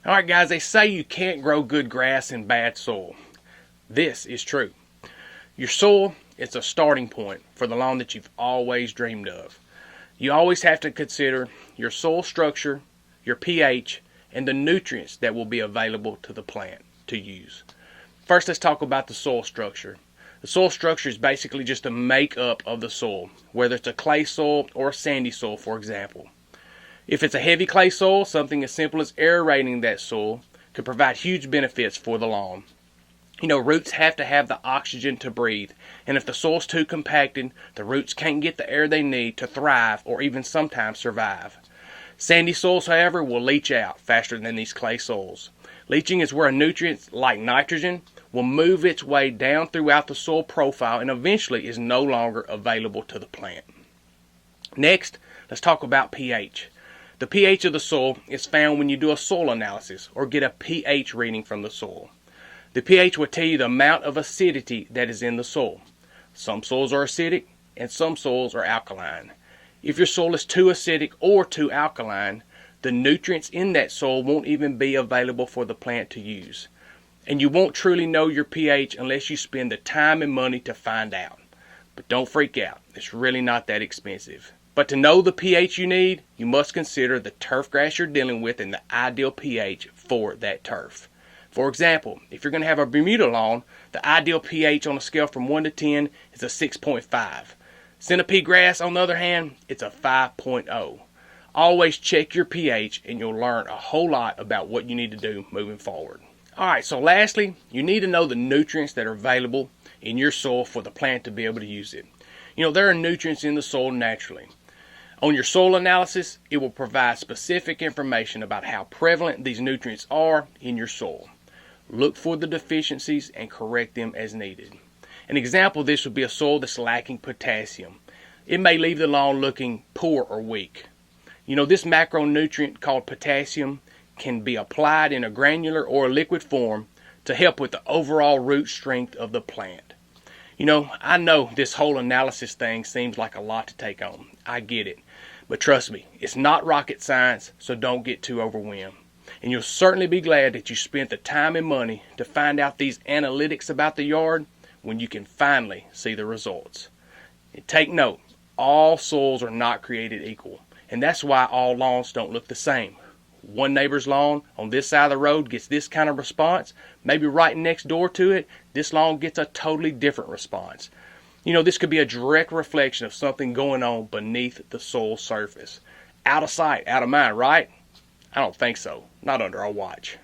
Alright guys, they say you can't grow good grass in bad soil. This is true. Your soil is a starting point for the lawn that you've always dreamed of. You always have to consider your soil structure, your pH, and the nutrients that will be available to the plant to use. First, let's talk about the soil structure. The soil structure is basically just a makeup of the soil, whether it's a clay soil or a sandy soil, for example. If it's a heavy clay soil, something as simple as aerating that soil could provide huge benefits for the lawn. Roots have to have the oxygen to breathe, and if the soil's too compacted, the roots can't get the air they need to thrive or even sometimes survive. Sandy soils, however, will leach out faster than these clay soils. Leaching is where a nutrient like nitrogen will move its way down throughout the soil profile and eventually is no longer available to the plant. Next, let's talk about pH. The pH of the soil is found when you do a soil analysis or get a pH reading from the soil. The pH will tell you the amount of acidity that is in the soil. Some soils are acidic and some soils are alkaline. If your soil is too acidic or too alkaline, the nutrients in that soil won't even be available for the plant to use. And you won't truly know your pH unless you spend the time and money to find out. But don't freak out, it's really not that expensive. But to know the pH you need, you must consider the turf grass you're dealing with and the ideal pH for that turf. For example, if you're going to have a Bermuda lawn, the ideal pH on a scale from 1 to 10 is a 6.5. Centipede grass, on the other hand, it's a 5.0. Always check your pH and you'll learn a whole lot about what you need to do moving forward. Alright, so lastly, you need to know the nutrients that are available in your soil for the plant to be able to use it. There are nutrients in the soil naturally. On your soil analysis, it will provide specific information about how prevalent these nutrients are in your soil. Look for the deficiencies and correct them as needed. An example of this would be a soil that's lacking potassium. It may leave the lawn looking poor or weak. This macronutrient called potassium can be applied in a granular or a liquid form to help with the overall root strength of the plant. I know this whole analysis thing seems like a lot to take on. I get it. But trust me, it's not rocket science, so don't get too overwhelmed. And you'll certainly be glad that you spent the time and money to find out these analytics about the yard when you can finally see the results. And take note, all soils are not created equal, and that's why all lawns don't look the same. One neighbor's lawn on this side of the road gets this kind of response. Maybe right next door to it, this lawn gets a totally different response. This could be a direct reflection of something going on beneath the soil surface. Out of sight, out of mind, right? I don't think so. Not under our watch.